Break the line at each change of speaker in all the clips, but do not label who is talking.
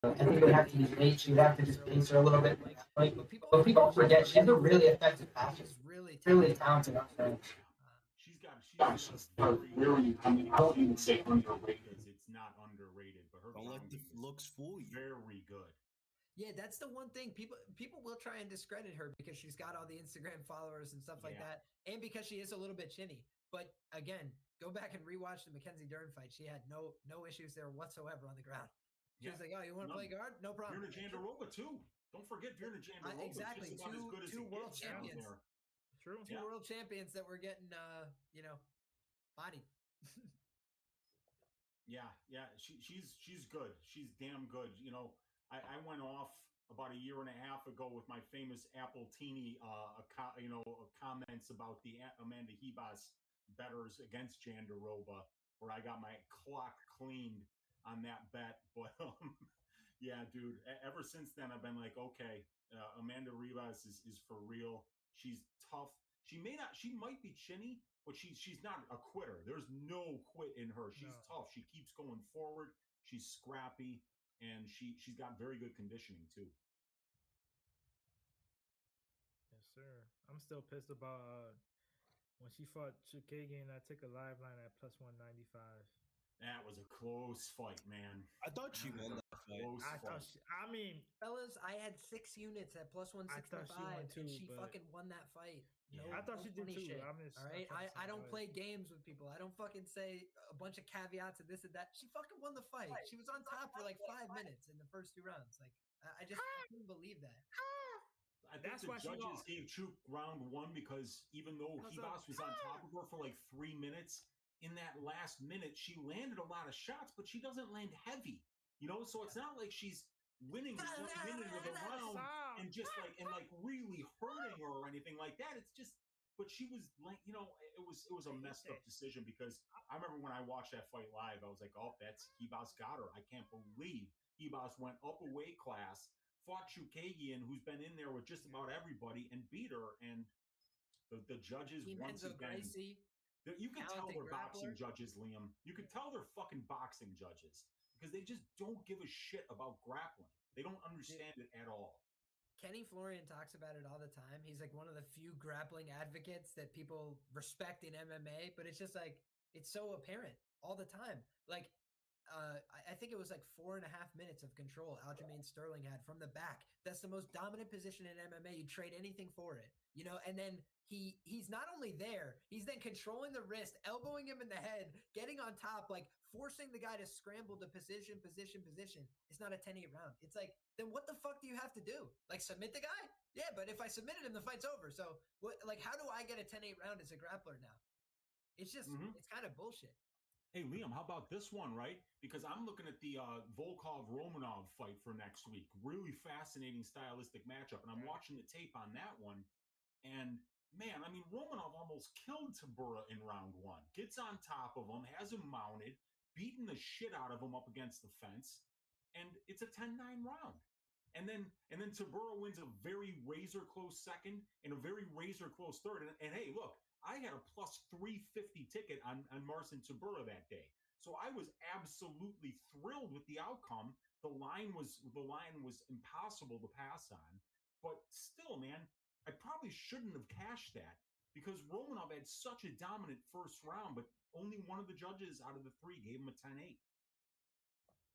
I think they have to use weight. She would have to just pace her a little bit. Like, but people forget she's a really effective passer. Really talented on the bench.
She's got a very, I mean, I don't even say underrated because it's not underrated, but her
Don't let the
grounding is
looks fool you.
very good.
Yeah, that's the one thing people will try and discredit her because she's got all the Instagram followers and stuff like
Yeah.
that, and because she is a little bit chinny. But again, go back and rewatch the Mackenzie Dern fight. She had no issues there whatsoever on the ground. She was like, "Oh, you want to play guard? No problem."
Virna Jandiroba too. Don't forget Virna Jandiroba.
Exactly.
Just about as good as
Two
it
world
gets down
champions.
there.
True.
Two world champions that were getting bodied.
Yeah. She's good. She's damn good. You know, I went off about a year and a half ago with my famous Apple Teeny, comments about the Amanda Hebas betters against Jandiroba, where I got my clock cleaned on that bet. But yeah, dude. Ever since then, I've been like, okay, Amanda Ribas is for real. She's tough. She might be chinny, but she's not a quitter. There's no quit in her. She's tough. She keeps going forward. She's scrappy, and she's got very good conditioning too.
Yes, sir. I'm still pissed about when she fought Chukagian. I took a live line at plus 195.
That was a close fight, man.
I thought she won that fight.
Fellas, I had 6 units at plus 165,
too,
and she
but
fucking won that fight. No,
I thought
no
she did
funny
too.
shit.
I'm just,
All right, I don't play games with people. I don't fucking say a bunch of caveats and this and that. She fucking won the fight. She was on top for like 5 minutes in the first 2 rounds. Like I just couldn't believe that.
I think the judges gave Chuk round 1 because even though Hebas was on top of her for like 3 minutes, in that last minute she landed a lot of shots, but she doesn't land heavy. You know, so it's not like she's winning the 1 minute of the round and just like really hurting her or anything like that. It's just, but she was like, you know, it was a messed up decision because I remember when I watched that fight live, I was like, oh, that's Hebas got her. I can't believe Hebas went up a weight class, fought Chukagian, who's been in there with just about everybody, and beat her. And the judges once again. You can tell they're boxing judges, Liam. You can tell they're fucking boxing judges because they just don't give a shit about grappling. They don't understand it at all.
Kenny Florian talks about it all the time. He's like one of the few grappling advocates that people respect in MMA, but it's just like, it's so apparent all the time. Like, I think it was like 4.5 minutes of control Aljamain Sterling had from the back. That's the most dominant position in MMA. You trade anything for it, you know, and then he's not only there, he's then controlling the wrist, elbowing him in the head, getting on top, like forcing the guy to scramble to position. It's not a 10-8 round. It's like, then what the fuck do you have to do? Like submit the guy? Yeah, but if I submitted him, the fight's over. So what? Like, how do I get a 10-8 round as a grappler now? It's just, it's kind of bullshit.
Hey, Liam, how about this one, right? Because I'm looking at the Volkov-Romanov fight for next week. Really fascinating stylistic matchup. And I'm watching the tape on that one. And, man, I mean, Romanov almost killed Tabura in round 1. Gets on top of him, has him mounted, beating the shit out of him up against the fence. And it's a 10-9 round. And then Tabura wins a very razor-close second and a very razor-close third. And hey, look, I had a plus 350 ticket on Marcin Tybura that day. So I was absolutely thrilled with the outcome. The line was impossible to pass on. But still, man, I probably shouldn't have cashed that because Romanov had such a dominant first round, but only one of the judges out of the 3 gave him a 10-8.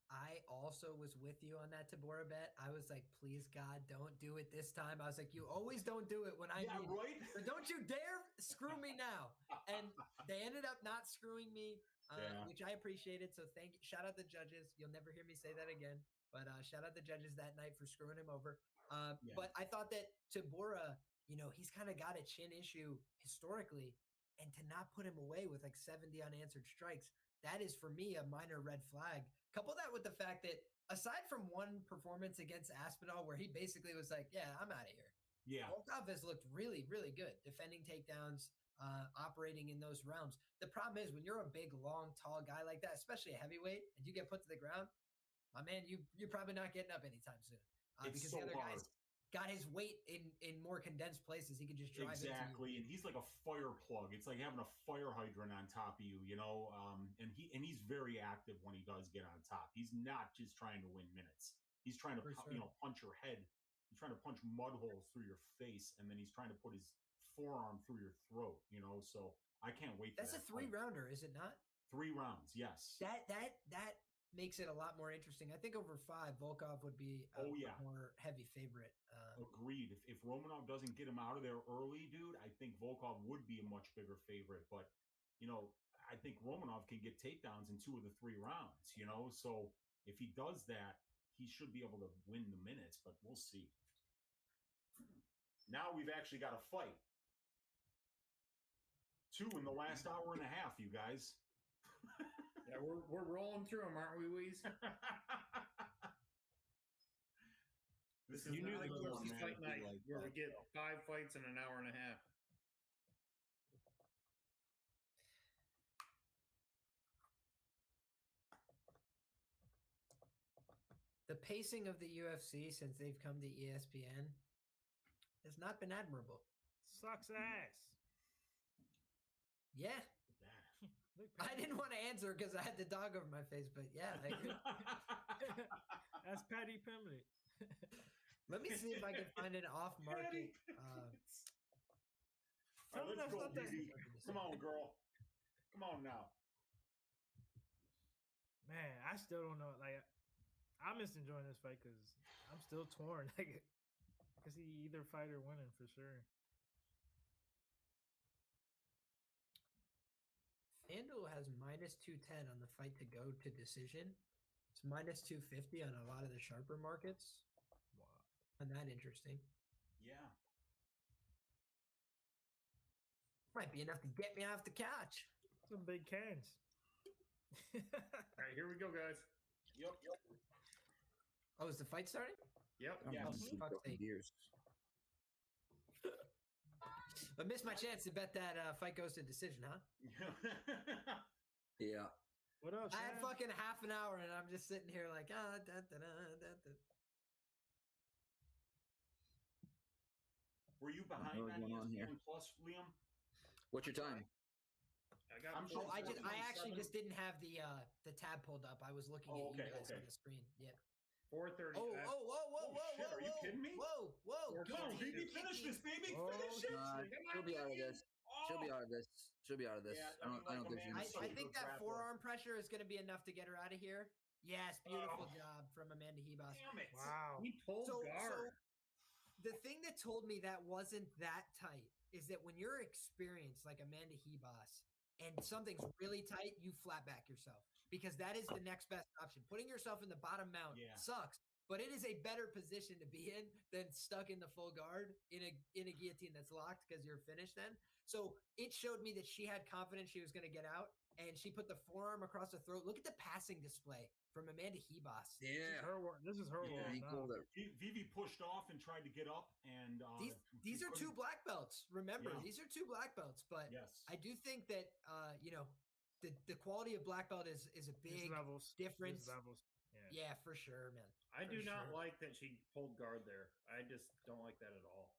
I also was with you on that Tabora bet. I was like, please, God, don't do it this time. I was like, you always don't do it when I need
right?
it. So don't you dare screw me now. And they ended up not screwing me, which I appreciated. So thank you. Shout out the judges. You'll never hear me say that again. But shout out the judges that night for screwing him over. But I thought that Tabora, you know, he's kind of got a chin issue historically. And to not put him away with like 70 unanswered strikes, that is for me a minor red flag. Couple that with the fact that aside from one performance against Aspinall where he basically was like, yeah, I'm out of here.
Yeah.
Volkov has looked really, really good defending takedowns, operating in those rounds. The problem is when you're a big, long, tall guy like that, especially a heavyweight, and you get put to the ground, my man, you're probably not getting up anytime soon. Because
so
the other
hard.
guys got his weight in more condensed places. He could just drive
exactly, and he's like a fire plug. It's like having a fire hydrant on top of you, you know. And he's very active when he does get on top. He's not just trying to win minutes. He's trying to,
For
you
sure.
know, punch your head. He's trying to punch mud holes through your face, and then he's trying to put his forearm through your throat. You know, so I can't wait.
That's
for
a
that fight.
3-rounder, is it not?
3 rounds, yes.
That makes it a lot more interesting. I think over 5, Volkov would be a more heavy favorite.
Agreed. If Romanov doesn't get him out of there early, dude, I think Volkov would be a much bigger favorite. But, you know, I think Romanov can get takedowns in 2 of the 3 rounds, you know? So if he does that, he should be able to win the minutes, but we'll see. Now we've actually got a fight. 2 in the last hour and a half, you guys.
Yeah, we're rolling through them, aren't we, Weez?
This
You knew
not
the
a
UFC fight
automatically
night
like
where we
that,
get
though.
5 fights in an hour and a half.
The pacing of the UFC since they've come to ESPN has not been admirable.
Sucks ass.
Yeah.
Look,
I didn't want to answer because I had the dog over my face, but yeah.
That's Patty Pimley.
Let me see if I can find an off-market.
All right, let's go, baby. Come on, girl. Come on now.
Man, I still don't know. Like, I'm just enjoying this fight because I'm still torn. Like, I see either fighter winning for sure.
FanDuel has -210 on the fight to go to decision. It's -250 on a lot of the sharper markets.
Wow.
Isn't that interesting?
Yeah.
Might be enough to get me off the couch.
Some big cans.
All right, here we go, guys.
Yep.
Oh, is the fight starting?
Yep.
Yes.
Oh, fuck's sake. I missed my chance to bet that fight goes to decision, huh?
Yeah.
What else?
I had fucking half an hour and I'm just sitting here like,
Were you behind
What's
on
going on here?
ESPN Plus, Liam?
What's your time?
I'm
Oh, I actually
27.
just didn't have the tab pulled up. I was looking
Oh,
at you
okay,
guys
okay.
on the screen. Yep.
4:30.
Whoa!
shit, are you kidding me?
Whoa!
Come on, baby, finish this, baby, finish it.
She'll be out of this. She'll be out of this. She'll be out of this.
Yeah,
I don't think
Amanda
she's.
I think that forearm pressure is going to be enough to get her out of here. Yes, beautiful job from Amanda Hebas.
Damn it.
Wow.
He pulled guard.
The thing that told me that wasn't that tight is that when you're experienced like Amanda Hebas and something's really tight, you flat back yourself because that is the next best option. Putting yourself in the bottom mount sucks, but it is a better position to be in than stuck in the full guard in a guillotine that's locked because you're finished then. So it showed me that she had confidence she was going to get out, and she put the forearm across the throat. Look at the passing display from Amanda Hebas.
Yeah.
This is her
Yeah,
world
he
now.
called it.
Vivi pushed off and tried to get up, and
These are 2 black belts. Remember,
Yeah.
these are 2 black belts. But
Yes.
I do think that the quality of black belt is a big difference.
There's levels.
Yeah, for sure, man.
I
For
do not
sure.
like that she pulled guard there. I just don't like that at all.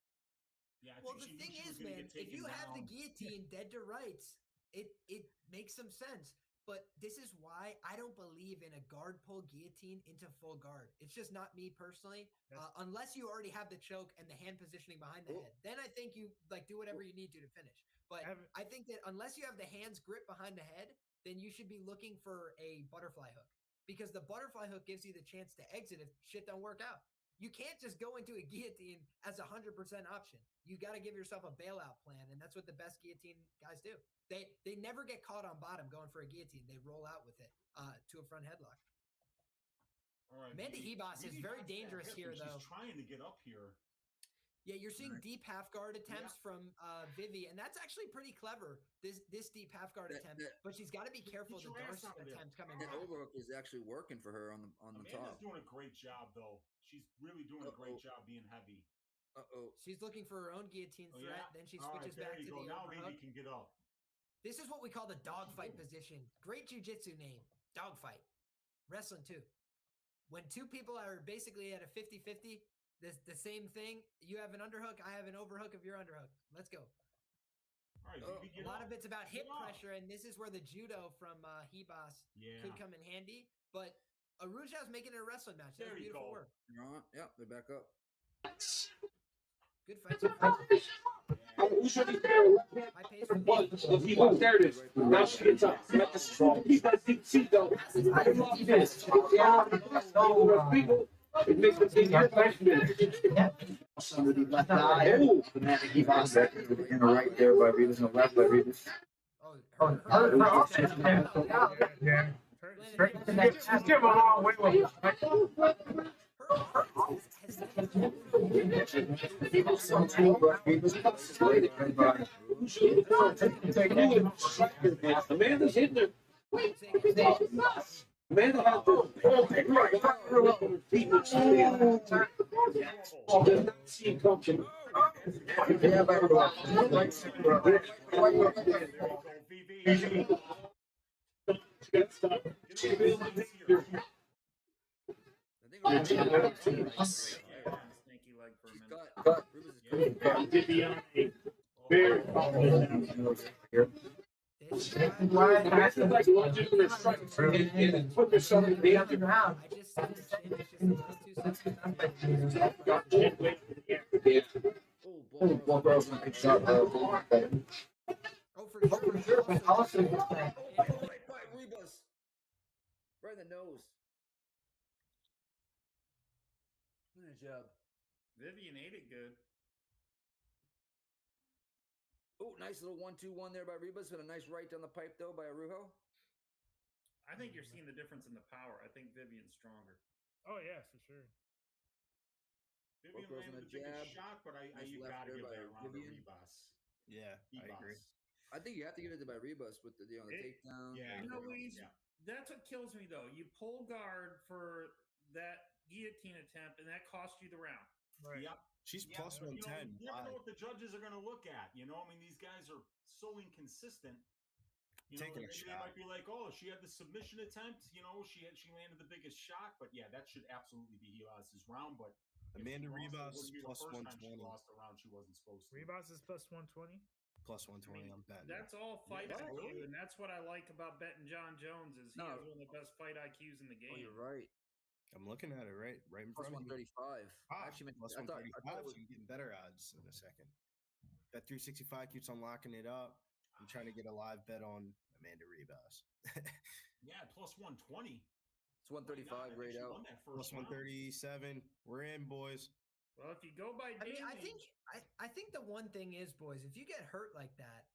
Yeah, I
Well,
think
the
she knew
thing
she was
is,
gonna
man,
get
if you
taken
have the
down.
guillotine dead to rights, it makes some sense. But this is why I don't believe in a guard pull guillotine into full guard. It's just not me personally. Unless you already have the choke and the hand positioning behind the head, then I think you do whatever you need to finish. But I think that unless you have the hands grip behind the head, then you should be looking for a butterfly hook because the butterfly hook gives you the chance to exit if shit don't work out. You can't just go into a guillotine as 100% option. You got to give yourself a bailout plan, and that's what the best guillotine guys do. They never get caught on bottom going for a guillotine. They roll out with it to a front headlock.
All right,
Amanda Hebas is very dangerous here, though.
She's trying to get up here.
Yeah, you're seeing deep half guard attempts from Vivi, and that's actually pretty clever. This deep half guard attempt, but she's got to be careful of the Darcy attempt coming
That
back.
overhook is actually working for her on the
Amanda's
top.
doing a great job, though. She's really doing a great job being heavy.
She's looking for her own guillotine threat. Then she switches back to the
Now
overhook.
Vivi can get up.
This is what we call the dogfight position. Great jiu-jitsu name, dogfight. Wrestling too. When 2 people are basically at a 50-50, the same thing. You have an underhook, I have an overhook of your underhook. Let's go.
All right, Vivi,
A lot of it's about hip pressure, and this is where the judo from Hebas could come in handy. But Aruja's making it a wrestling match. That
There
was
you
beautiful
go.
work.
You're on. Yep, they're back up.
Good fight so far. High pace for the
Oh, there it is. Now she gets up. He's got BTC though. I don't know if this. People, it makes the thing
Somebody left eye.
Oh,
In the right there by Rivas, and the left by Rivas.
Oh,
her offense, man.
Yeah.
Landon
Next-
She's come a long way with it.
her offense has
Amanda's hitting her. Amanda has to hold it right. People stand. Oh, the scene coaching.
Yeah, by Rivas.
VV.
I think
Sneaky leg for a
she's
minute.
cut. Rivas is cut.
Very confident here. Like lunges in their strikes and put themselves in the other round.
I just said the chin is just
Got chin weight in the air.
Oh,
One girl's gonna pick shot.
Oh, for sure.
But also,
Right by Rebus. Right in the nose. Good job.
Vivian ate it good.
Oh, nice little 1-2-1 there by Rebus, and a nice right down the pipe though by Arujo.
I think you're seeing the difference in the power. I think Vivian's stronger.
Oh yeah, for sure.
Vivian
Both girls in
landed
a
the biggest
jab.
shot, but
Nice
you
left
gotta
there
give
by
that round to
Vivian.
Rebus.
Yeah, I agree.
I think you have to give it to by Rebus with the takedown.
Yeah.
You know,
everything
Weez,
else.
that's what kills me though. You pull guard for that guillotine attempt, and that cost you the round.
Right.
Yep.
She's
Yeah,
plus
but,
110.
You never know what the judges are going to look at. You know, I mean, these guys are so inconsistent. You know,
Taking a
maybe they
shot.
might be like, oh, she had the submission attempt. You know, she landed the biggest shot. But yeah, that should absolutely be Helas's round. But if
Amanda
she lost, it
Ribas
wouldn't be the
plus
first time she
120.
lost a round she wasn't supposed to.
Rebus is plus 120.
Plus 120 on bet.
That's all fight
Yeah,
IQ,
really?
and that's what I like about betting John Jones is he
No.
has one of the best fight IQs in the game.
Oh, you're right.
I'm looking at it right in
Plus
front of you.
135.
Ah,
I actually meant
plus
I thought
135,
it was,
so you're getting better odds in a second. Bet 365 keeps on locking it up. I'm trying to get a live bet on Amanda Ribas.
Yeah, plus 120.
it's 135 right out.
Plus 137. We're in, boys.
Well, if you go by
I mean,
damage,
I think the one thing is, boys, if you get hurt like that,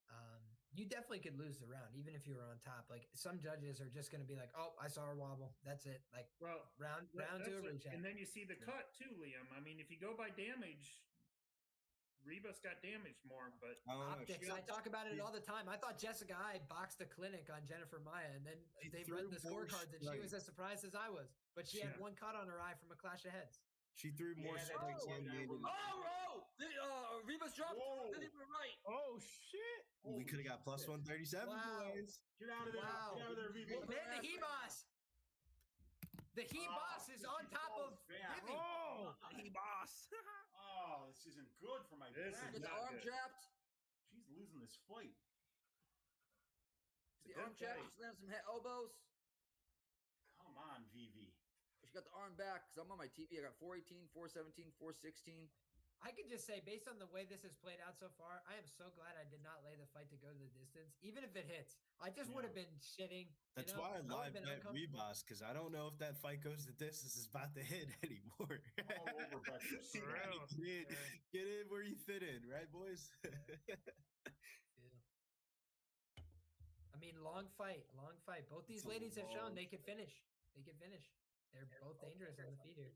you definitely could lose the round, even if you were on top. Like some judges are just going to be like, "Oh, I saw her wobble. That's it." Like
well,
round
that's
two,
what-
recheck.
and then you see the cut too, Liam. I mean, if you go by damage, Rebus got damaged more, but
I don't know.
Optics. I talk about it all the time. I thought Jessica I boxed a clinic on Jennifer Maya, and then
She
they
threw
read the
more
scorecards, and she was as surprised as I was. But she had
Yeah.
one cut on her eye from a clash of heads.
She threw more
Yeah, that
strikes
did
than
go
Amanda.
down.
Rebus dropped.
Whoa.
Vivian went right.
Oh shit!
We could have got plus 137,
Wow.
boys.
Get out of there.
Wow.
Get out of there, VV.
Man, the He-Boss. The He-Boss is on top of
back.
Vivi.
Oh,
boss.
Oh, this isn't good for my
This
back.
is
Gets
not
arm
good.
jabbed.
She's losing this fight.
The arm jab. She lands some elbows.
Come on, VV.
She got the arm back because I'm on my TV. I got 418, 417, 416.
I could just say, based on the way this has played out so far, I am so glad I did not lay the fight to go the distance, even if it hits. I just would have been shitting.
That's
you know?
why I
would've
live
been
bet
uncomfortable.
Rebus, because I don't know if that fight goes the distance is about to hit anymore.
All over bet
You
yourself.
gotta
For
get,
real. Yeah.
get in where you fit in, right, boys?
I mean, long fight. Both these
It's a
ladies have shown
long
they can finish. They're both dangerous on the feet here.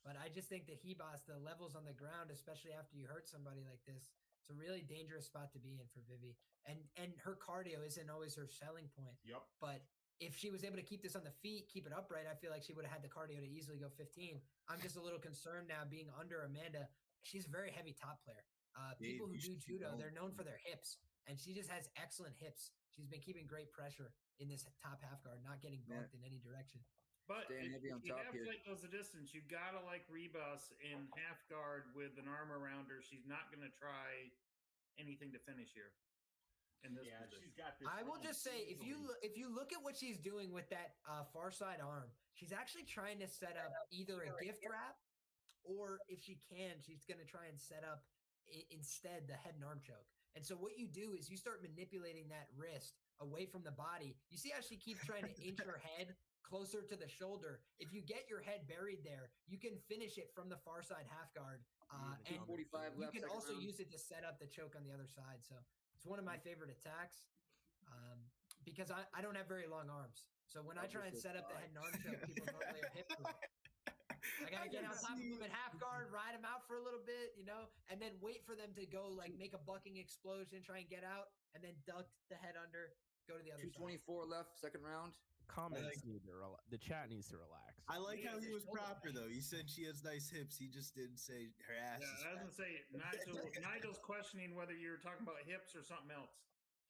But I just think the He-Boss, the levels on the ground, especially after you hurt somebody like this, it's a really dangerous spot to be in for Vivi. And her cardio isn't always her selling point.
Yep.
But if she was able to keep this on the feet, keep it upright, I feel like she would have had the cardio to easily go 15. I'm just a little concerned now being under Amanda. She's a very heavy top player. People who do judo, they're known for their hips, and she just has excellent hips. She's been keeping great pressure in this top half guard, not getting bumped in any direction.
But
Staying
if
heavy on
you
top
have
here.
fight goes the distance, you gotta like Rebus in half guard with an arm around her. She's not gonna try anything to finish here. in this
Yeah,
position.
she's got this.
I will
round
just say, if you
easily.
look at what she's doing with that far side arm, she's actually trying to set up either a gift wrap, or if she can, she's going to try and set up instead the head and arm choke. And so what you do is you start manipulating that wrist away from the body. You see how she keeps trying to inch her head closer to the shoulder. If you get your head buried there, you can finish it from the far side half guard. And
45
you
left.
can
second
also
round.
use it to set up the choke on the other side. So it's one of my favorite attacks because I don't have very long arms. So when I try and set up the head and arm choke, people normally are hip moving. I gotta get on top of them at half guard, ride them out for a little bit, and then wait for them to go like make a bucking explosion, try and get out, and then duck the head under, go to the other
224 left, second round.
Comments need to the chat needs to relax.
I like how he was
shoulder
proper though. He said she has nice hips. He just didn't say her ass.
Yeah,
is
I was
fat.
gonna say Nigel's questioning whether you're talking about hips or something else.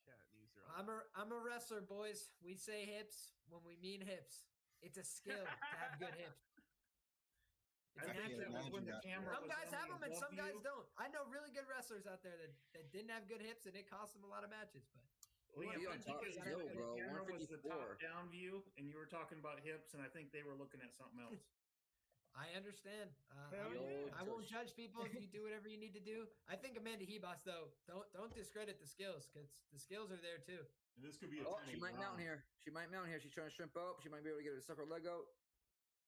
Chat needs to
side. I'm a wrestler, boys. We say hips when we mean hips. It's a skill to have good hips.
I
It's
think
natural.
that was when the camera
Some
was
guys have
only
them and
above
some guys
you.
don't. I know really good wrestlers out there that didn't have good hips and it cost them a lot of matches. But
Liam,
Be
I
on
think
top
it's
still,
when the
bro.
camera was the
154.
top down view, and you were talking about hips, and I think they were looking at something else.
I understand.
Hell yeah.
I won't judge people if you do whatever you need to do. I think Amanda Hebos though, don't discredit the skills because the skills are there too.
And this could be a
Oh,
10-8
she might mount
round.
here. She might mount here. She's trying to shrimp up. She might be able to get her suck her leg out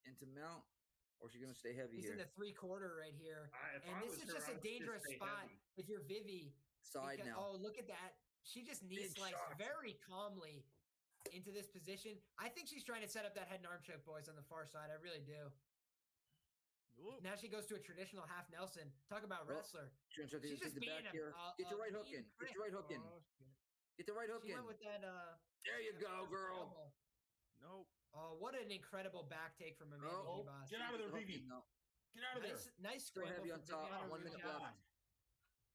into mount, or she's gonna stay heavy
He's
here.
in the 3/4 right here.
If
And
I
this
was
is
her,
just
I
a
would
dangerous
stay
spot
heavy.
if you're Vivi.
Side now.
Oh, look at that. She just knee
Big
sliced
shots.
very calmly into this position. I think she's trying to set up that head and arm choke, boys, on the far side. I really do.
Whoop.
Now she goes to a traditional half Nelson. Talk about
Well,
wrestler.
She's gonna try to
She's
take
just
the
being
back here. Get your right hook in. Get your right hook in.
Oh, shit.
Get the right hook
She
in.
went with that.
There you go, girl.
elbow.
Nope.
Oh, what an incredible back take from Amanda
Oh,
Hebos.
Get out of there,
Hook
Vivi.
in now.
Get out of there.
Nice
Still
scramble
heavy
from
on top.
Viviana
1 minute
Ruja.
left.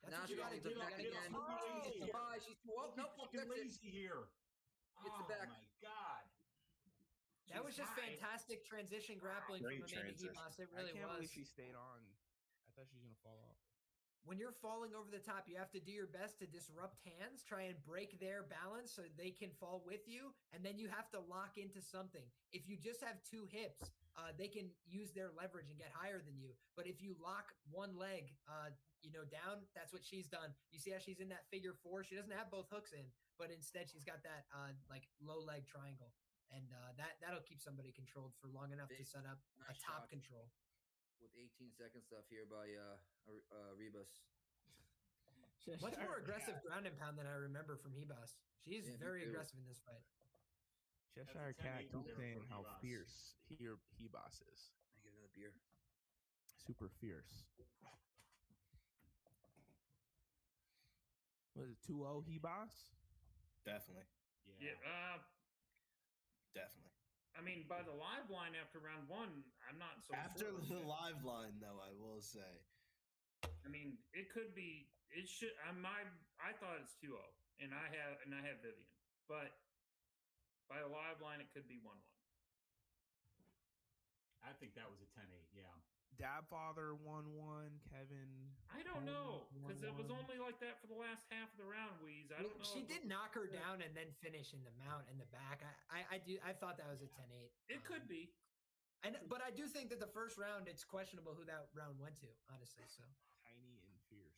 That's
Now
what
she
you gotta
opens
do.
her
You
back
gotta
again.
get
Oh,
She's too high. She's too up. Nope,
fucking
that's it.
lazy here.
Gets the back.
Oh my god.
That was
She's
just
high.
fantastic transition grappling from
Great
Amanda
transition.
Hebos. It
I
really
can't believe
was.
she stayed on. I thought she was gonna fall off.
When you're falling over the top, you have to do your best to disrupt hands, try and break their balance so they can fall with you, and then you have to lock into something. If you just have two hips, they can use their leverage and get higher than you. But if you lock one leg, down, that's what she's done. You see how she's in that figure 4? She doesn't have both hooks in, but instead she's got that low leg triangle, and that'll keep somebody controlled for long enough to
Big,
set up a
nice
top
shot.
control.
With 18 seconds left here by Rebus.
Much more aggressive ground and pound than I remember from Hebos. She's
Yeah, me
very
too.
aggressive in this fight.
Cheshire
That's a
Cat
10-8
keeps
there
saying
for
how
Hebos.
fierce Hebos is.
I get another beer.
Super fierce. Was it 2-0 Hebos?
Definitely.
Yeah.
Definitely.
I mean, by the live line after round 1, I'm not so
After
sure.
the live line, though, I will say.
I mean, it could be. It should. I thought it's 2-0, and I have Vivian, but by the live line, it could be 1-1.
I think that was a 10-8, yeah.
Dabfather 1-1. Kevin.
I don't know because it was
1-1.
only like that for the last half of the round. Wheeze. I don't know.
She
if
did
it was-
knock her down and then finish in the mount and the back. I thought that was a 10-8.
It could be.
But I do think that the first round, it's questionable who that round went to, honestly. So
Tiny and fierce.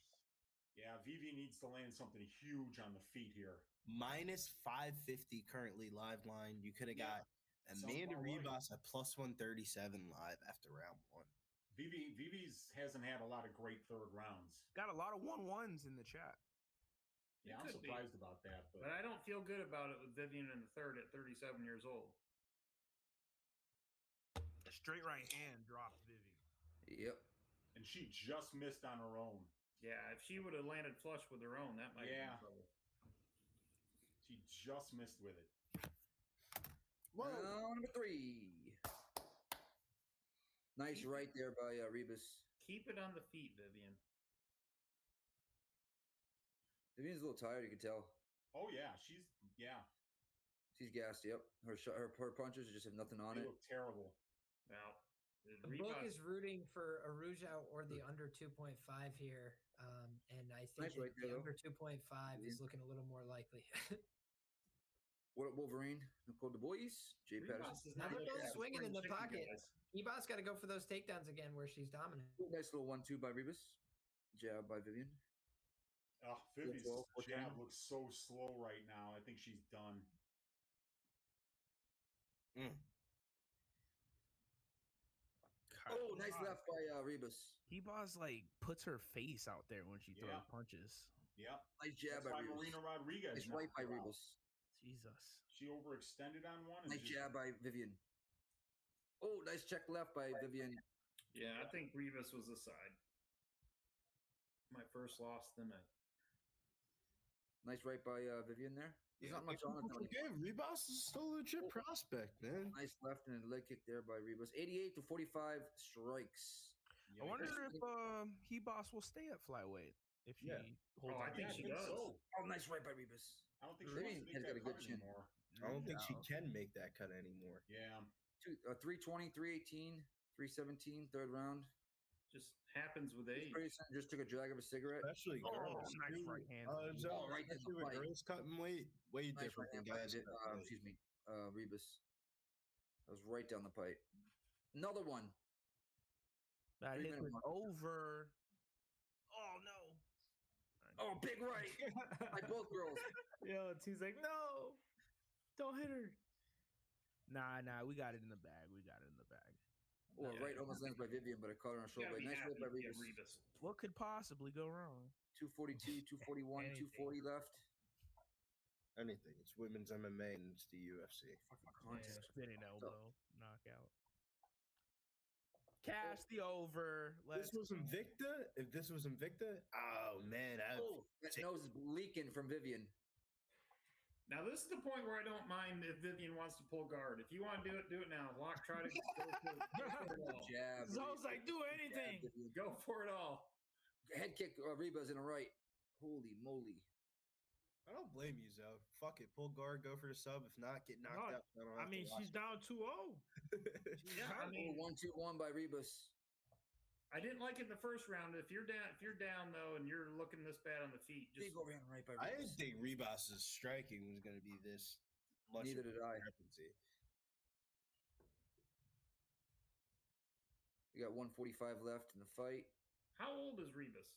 Yeah, Vivi needs to land something huge on the feet here.
Minus 550 currently live line. You could have
Yeah.
got Amanda
Sounds about right.
Rebus at plus 137 live after round 1.
Vivi's hasn't had a lot of great third rounds.
Got a lot of 1-1s in the chat.
Yeah, I'm
could be.
surprised about that.
But I don't feel good about it with Vivian in the third at 37 years old.
A straight right hand dropped Vivi.
Yep.
And she just missed on her own.
Yeah, if she would have landed flush with her own, that might have
Yeah.
been trouble.
She just missed with it.
Round number 3. Nice right there by Rebus.
Keep it on the feet, Vivian.
Vivian's a little tired, you can tell.
Oh yeah, she's
She's gassed, yep. Her punches just have nothing on
they
it.
look terrible.
Now,
The book is rooting for Aruja or the under 2.5 here, and I think
Nice right
the
there,
under 2.5 is looking a little more likely.
What up, Wolverine? Nicole Du Bois, Jay Patterson.
Now they're both
Yeah,
swinging in the
spring chicken,
pocket.
guys.
Ebos got to go for those takedowns again where she's dominant.
Nice little 1-2 by Rebus. Jab by Vivian.
Oh, Vivi's
12, 14.
jab looks so slow right now. I think she's done.
Oh, nice left by Rebus.
Hebos like puts her face out there when she throws
Yeah.
punches.
Yep.
Nice jab
That's
by
why
Rebus.
Marina Rodriguez.
Nice right
knocked
by
her out.
Rebus.
Jesus.
She overextended on one. and
Nice
just-
jab by Vivian. Oh, nice check left by Vivian.
Yeah, I think Rivas was the side. My first loss of the night.
Nice right by Vivian there. There's not much on it though.
Okay, Rebus is still a legit prospect, man.
Nice left and a leg kick there by Rebus. 88 to 45 strikes.
I wonder if Hebos will stay at flyweight if she holds
Oh, I
on.
think
Yeah,
she
I think
does.
so.
Oh, nice right by Rebus.
I don't think she
Vivian
wants to make
has got
that
a good
cut
chin.
anymore.
I don't think she
No.
can make that cut anymore.
Yeah.
320, 318, 317, third round.
Just happens with age.
Pretty soon just took a drag of a cigarette.
Especially
Oh,
girls.
nice
too.
right hand.
Oh, right to the
especially with
fight.
girls cutting weight, way
Nice
different
right
than
hand by
guys. cutting weight.
excuse me, Rebus. That was right down the pipe. Another one.
That
3
hit
minute
was
mark.
over. Oh no.
Oh, big right by both girls.
Yo, T's like, no, don't hit her.
Nah, we got it in the bag.
Or right almost lands by Vivian, but I caught her on her
You
shoulder.
gotta be
Nice
happy
right by
to get
Rebus.
Rivas.
What could possibly go wrong?
242, 241,
Anything.
240 left.
Anything. It's women's MMA and it's the UFC.
Fucking contest.
Spinning elbow, knockout. Cash the over.
This was Invicta. If this was Invicta, oh man,
Oh, that nose is leaking from Vivian.
Now this is the point where I don't mind if Vivian wants to pull guard. If you want to do it now. Lock, try to go for it all.
Jab.
Zoe's like, do
Jab,
anything.
Vivian.
Go for it all.
Head kick Rebus in the right. Holy moly.
I don't blame you, Zoe. Fuck it. Pull guard, go for the sub. If not, get knocked
No,
out. don't
I
have to
mean,
watch
she's down 2-0.
Yeah, I mean,
1-2-1 by Rebus.
I didn't like it in the first round. If you're down though, and you're looking this bad on the feet, just
Big overhand right by
I
Rebus.
didn't think Rebus's striking was going to be this much.
Neither
of a
did I.
discrepancy.
We got 145 left in the fight.
how old is Rebus?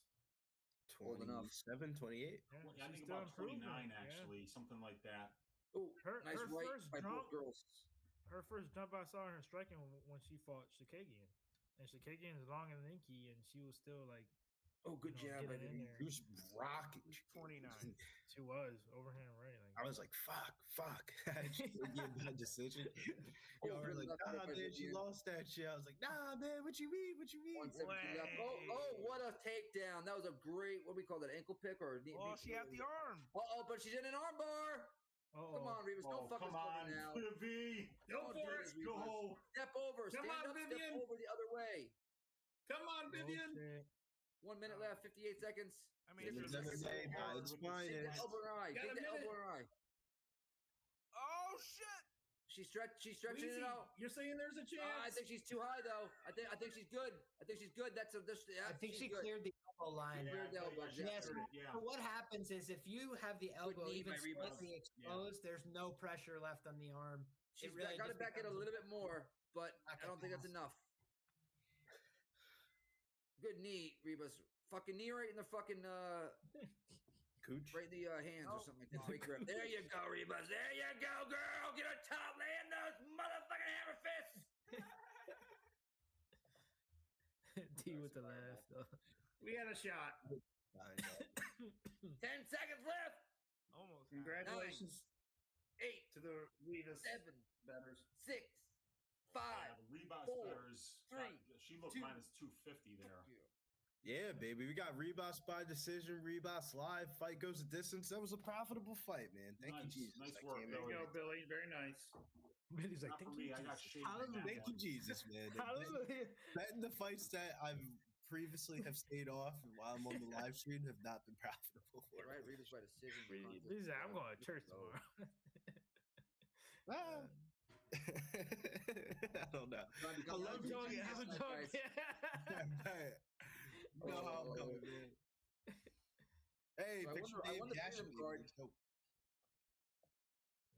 Old enough.
27, 28.
Yeah,
I
she's
think
still
about 29
improving, yeah.
actually, something like that.
Oh,
Her-
nice
her
right
first
by both
jump-
girls.
Her first jump I saw her striking when she fought Shikagian. And Shikagian is long and lanky, and she was still like,
Oh, good
you know,
jab by
getting in
Vivian.
there.
He was rocking.
29.
She was overhand right.
I
Like,
was like, fuck. I just gave that decision. Y'all were like,
left
nah,
by
man, she
Vivian.
lost that shit. I was like, nah, man, what you mean?
117 left. Oh, what a takedown. That was a great, what do we call that, ankle pick or knee?
Oh, she had the arm.
Uh-oh, but she's in an arm bar. Come on, Rebus.
Oh,
Don't fuck
come
us
on,
now.
Vivi.
Go
Don't
for
do
it.
this, Rebus.
Go.
Step over.
Come
Stand
on,
up,
Vivian.
step over the other way.
Come on, Vivian.
1 minute left, 58 seconds.
I mean,
Women's
it's
MMA, by its
Take the
finest.
elbow in her eye.
Got
Take
a
the elbow
minute.
in her eye.
oh shit.
She's stretching
Weezy,
it out.
you're saying there's a chance?
I think she's too high though. I think she's good. I think she's good.
I think she cleared the elbow line.
Cleared the elbow.
Yes.
Yeah.
So what happens is if you have the elbow
knee
even
by Rebus.
slightly exposed, there's no pressure left on the arm.
She's
really
got to
just
back it a
becomes
little bit more, but
Back
I don't
up
think that's
pass.
enough. Good knee, Rebus. Fucking knee right in the fucking
Cooch.
right in the hands or something like that. Great grip. There you go, Rebus. There you go, girl. Get her top. Land those motherfucking hammer fists.
T with the laugh though.
We had a shot.
10 seconds left.
Almost.
Congratulations
8,
to the Rivas
7,
betters.
6, 5.
The Rebus
four,
betters.
three,
She looked
two.
minus 250 there.
Yeah, baby. We got Rebus by decision, Rebus live. Fight goes a distance. That was a profitable fight, man. Thank you,
Nice.
Jesus.
Nice
I
work,
can't
There
make
you
it.
go, Billy. Very nice.
Billy's like,
Not for
thank
me.
you,
I got
Jesus.
shaved. in that
Thank you,
one.
Jesus, man.
Hallelujah.
Betting the fights that I've previously have stayed off while I'm on the live stream have not been profitable for
Right,
me.
Rebus by decision.
Billy's like, I'm going to church tomorrow.
Ah, I don't know.
Trying to
I
become
love
an
you,
RPG
Jason.
tonight, guys.
You know how I'm coming, man. Hey,
So I
picture
won
Dave
the
Cash
Freedom
with me.
card.
Let's go.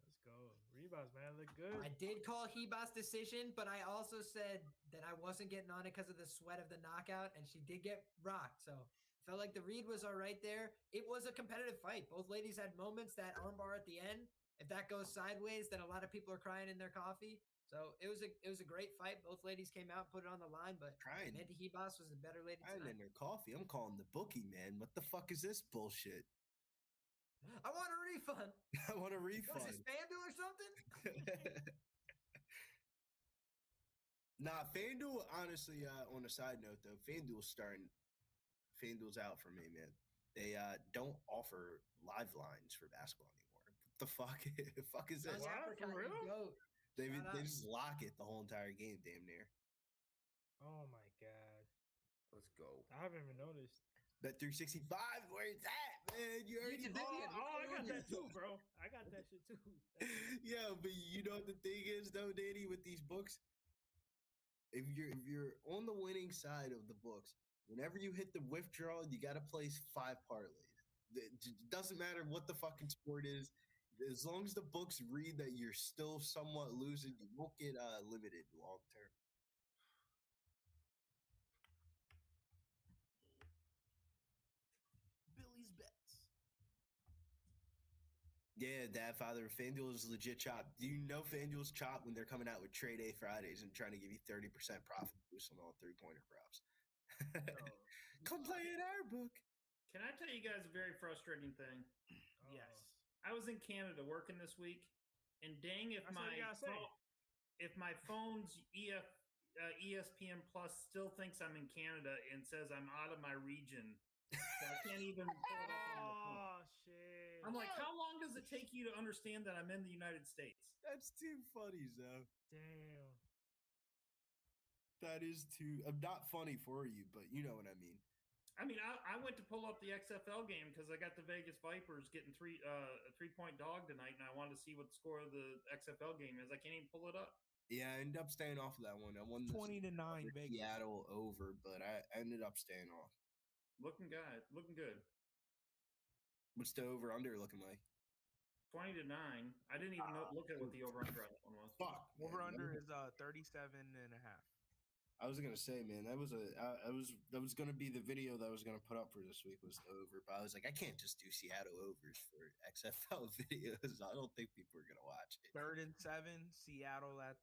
Let's go. Rebounds, man, look good.
I did call Hebas decision, but I also said that I wasn't getting on it because of the sweat of the knockout, and she did get rocked. So felt like the read was all right there. It was a competitive fight. Both ladies had moments. That armbar at the end, if that goes sideways, then a lot of people are crying in their coffee. So it was a great fight. Both ladies came out and put it on the line, but
Crying.
Amanda Hebas was the better lady
Crying
tonight.
in their coffee. I'm calling the bookie, man. What the fuck is this bullshit?
I want a refund.
I want a
Was
refund.
it FanDuel or something?
Nah, FanDuel, honestly, on a side note, though, FanDuel's out for me, man. They don't offer live lines for basketball anymore. What the fuck? The fuck is this?
Young Apricot,
For
you
real?
goat.
They
Shout out.
just lock it the whole entire game, damn near.
Oh my god.
Let's go.
I haven't even noticed.
Bet 365, where it's at, man? You already
Vivian,
I got that too,
yourself.
bro. I got that shit too.
Yeah, but you know what the thing is, though, Danny, with these books, if you're on the winning side of the books, whenever you hit the withdrawal, you got to place 5 parlays. It doesn't matter what the fucking sport is. As long as the books read that you're still somewhat losing, you won't get limited long term. Billy's bets. Yeah, Dad, Father, FanDuel is legit chop. Do you know FanDuel's chop when they're coming out with Trade Day Fridays and trying to give you 30% profit boost on all 3-pointer props? Come play in our book.
Can I tell you guys a very frustrating thing?
Yes.
I was in Canada working this week, and dang if
That's what you gotta say.
if my phone's ESPN Plus still thinks I'm in Canada and says I'm out of my region, so I can't even pull it up on the phone.
Oh shit.
I'm like, how long does it take you to understand that I'm in the United States?
That's too funny, Zoe.
Damn.
That is too. I'm not funny for you, but you know what I mean.
I mean, I went to pull up the XFL game because I got the Vegas Vipers getting a 3-point dog tonight, and I wanted to see what the score of the XFL game is. I can't even pull it up.
Yeah, I ended up staying off of that one. I won
20-9 Vegas.
Seattle over, but I ended up staying off.
Looking good.
What's the over under looking like?
20-9. I didn't even look at what the over under on that one was.
Fuck.
Over
man.
under is 37.5.
I was gonna say, man, that was gonna be the video that I was gonna put up for this week was the over, but I was like, I can't just do Seattle overs for XFL videos. I don't think people are gonna watch it.
3rd and 7, Seattle at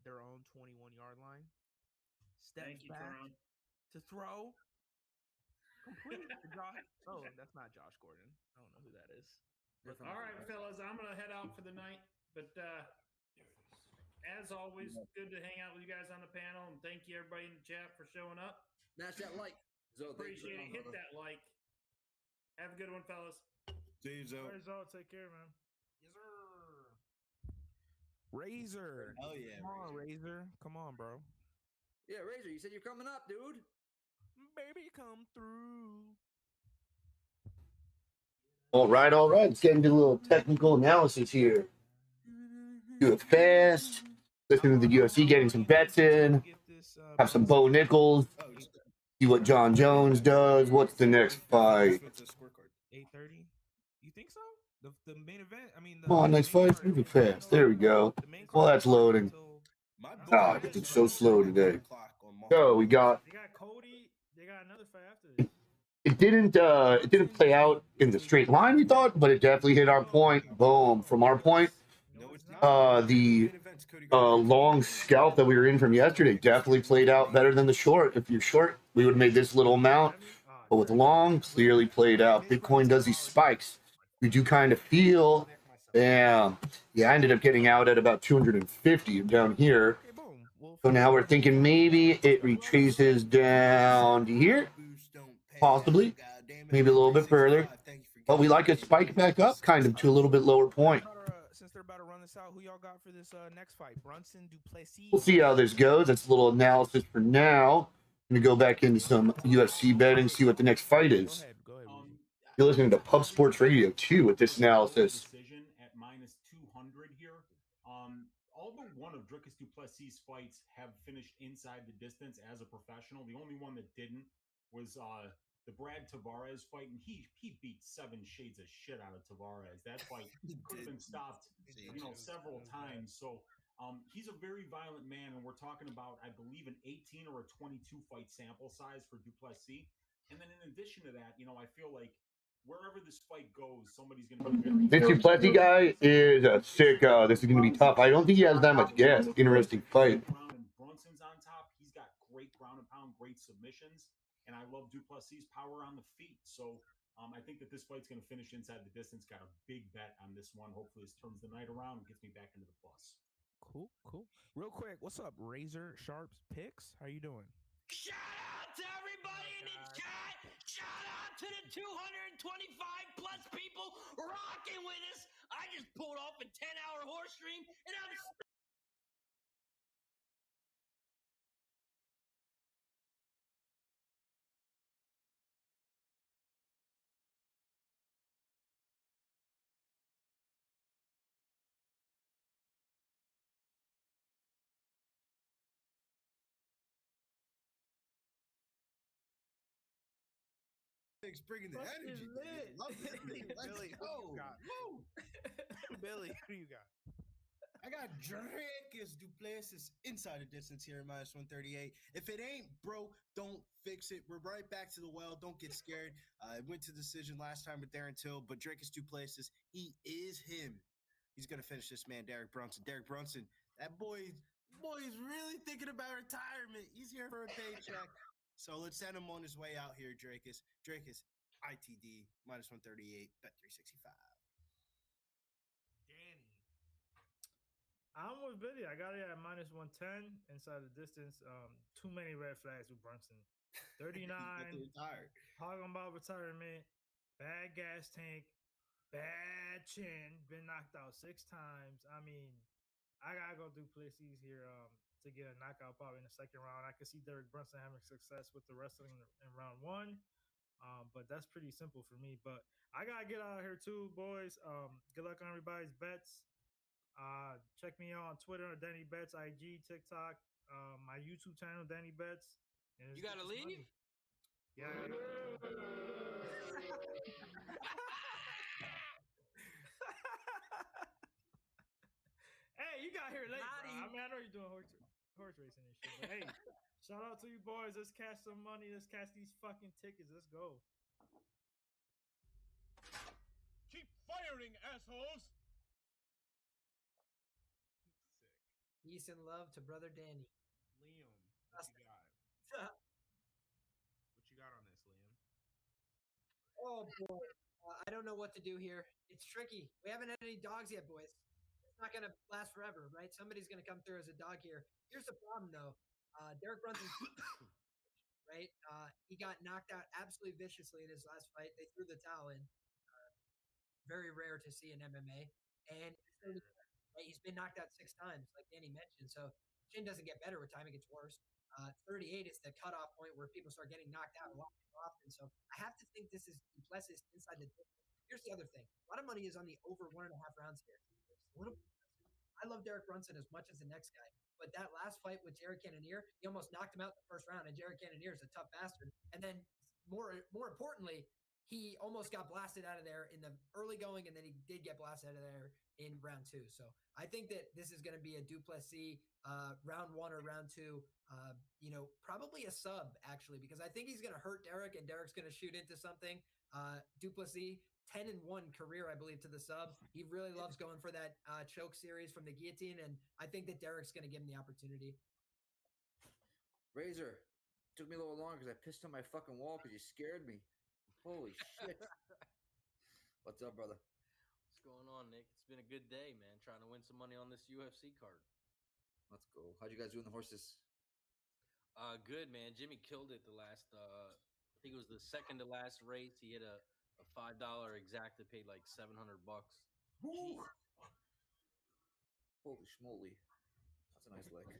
their own 21-yard line.
Thank
Steps
you,
back
Toronto.
to throw. Complete. Oh, that's not Josh Gordon. I don't know who that is.
You're from
All right,
Florida.
fellas, I'm gonna head out for the night, but as always, good to hang out with you guys on the panel, and thank you everybody in the chat for showing up.
Smash that like. Zo, thank you for
Appreciate it.
coming,
Hit
brother.
that like. Have a good one, fellas.
See you, Zoe.
All right, Zo, take care, man.
Yes, sir. Razor.
Hell yeah,
Come on, Razor. Come on, bro.
Yeah, Razor, you said you're coming up, dude.
Baby, come through.
All right. Let's get into a little technical analysis here. Do it fast. Listen to the UFC, getting some bets in. Have some Bo Nichols. See what John Jones does. What's the next fight?
8:30. You think so? The main event. I mean,
Come on, next fight. Move it fast. There we go. Well, that's loading. Ah, it's so slow today. So we got.
They got Cody. They got another fight after this.
It didn't play out in the straight line you thought, but it definitely hit our point. Boom. From our point, the long scalp that we were in from yesterday definitely played out better than the short. If you're short, we would have made this little amount, but with the long, clearly played out. Bitcoin does these spikes. We do kind of feel, yeah, I ended up getting out at about 250 down here. So now we're thinking maybe it retraces down to here, possibly, maybe a little bit further. But we like a spike back up, kind of to a little bit lower point.
Since they're about to run this out, who y'all got for this next fight? Brunson, Duplessis.
We'll see how this goes. That's a little analysis for now. I'm gonna go back into some UFC betting, see what the next fight is.
Go ahead.
You're listening to Pub Sports Radio 2 with this analysis.
Decision at -200 here. All but one Dricus Duplessis fights have finished inside the distance as a professional. The only one that didn't was the Brad Tavares fight, and he beat 7 shades of shit out of Tavares. That fight could have been stopped, several times. So he's a very violent man, and we're talking about, I believe, an 18 or a 22 fight sample size for Duplessis. And then in addition to that, I feel like wherever this fight goes, somebody's going to be
This Duplessis guy is a sick. This is going to be tough. I don't think he has that much gas. Interesting fight.
Brunson's on top. He's got great ground and pound, great submissions. And I love Duplessis' power on the feet. So I think that this fight's going to finish inside the distance. Got a big bet on this one. Hopefully this turns the night around and gets me back into the plus.
Cool. Real quick, what's up, Razor Sharps Picks? How you doing?
Shout out to everybody in the chat. Shout out to the 225 plus people rocking with us. I just pulled off a 10-hour horse stream, and I'm
bringing the energy. Love it. Let's
Billy,
go.
who you got?
Woo.
Billy, who you got?
I got Dricus Duplessis inside the distance here at -138. If it ain't broke, don't fix it. We're right back to the well. Don't get scared. I went to decision last time with Darren Till, but Dricus Duplessis, he is him. He's gonna finish this man, Derek Brunson. Derek Brunson, that boy is really thinking about retirement. He's here for a paycheck. So let's send him on his way out here, Dracus. Dracus, ITD, -138, bet 365.
Danny. I'm with Billy. I got it at -110 inside the distance. Too many red flags with Brunson. 39. Talking about retirement. Bad gas tank. Bad chin. Been knocked out 6 times. I mean, I gotta go Duplessis here to get a knockout probably in the second round. I could see Derek Brunson having success with the wrestling in round 1. But that's pretty simple for me. But I gotta get out of here too, boys. Good luck on everybody's bets. Check me out on Twitter, Danny Bets, IG, TikTok, my YouTube channel, Danny Bets.
You gotta leave?
Money. Yeah. Hey, you got here late, bro. I mean, I know you're doing horse racing and shit, but hey, shout out to you boys. Let's cash some money. Let's cash these fucking tickets. Let's go.
Keep firing, assholes!
Sick. Peace and love to brother Danny.
Liam, what you got? What you got on this, Liam?
Oh boy, I don't know what to do here. It's tricky. We haven't had any dogs yet, boys. It's not gonna last forever, right? Somebody's gonna come through as a dog here. Here's the problem, though. Derek Brunson, right? He got knocked out absolutely viciously in his last fight. They threw the towel in. Very rare to see in MMA, and he's been knocked out 6 times, like Danny mentioned. So chin doesn't get better with time; it gets worse. 38 is the cutoff point where people start getting knocked out a lot more often. So I have to think this is Duplessis inside the distance. Here's the other thing: a lot of money is on the over 1.5 rounds here. I love Derek Brunson as much as the next guy, but that last fight with Jared Cannonier, he almost knocked him out in the first round, and Jared Cannonier is a tough bastard. And then more importantly, he almost got blasted out of there in the early going, and then he did get blasted out of there in round 2. So I think that this is going to be a Duplessis round 1 or round 2, probably a sub actually, because I think he's going to hurt Derek, and Derek's going to shoot into something. Duplessis, 10-1 career, I believe, to the sub. He really loves going for that choke series from the guillotine, and I think that Derek's going to give him the opportunity.
Razor, took me a little longer because I pissed on my fucking wall because you scared me. Holy shit. What's up, brother?
What's going on, Nick? It's been a good day, man. Trying to win some money on this UFC card.
Let's go. How'd you guys do in the horses?
Good, man. Jimmy killed it the last, I think it was the second to last race. He hit a $5 exact that paid like $700.
Holy schmoly. That's a nice lick.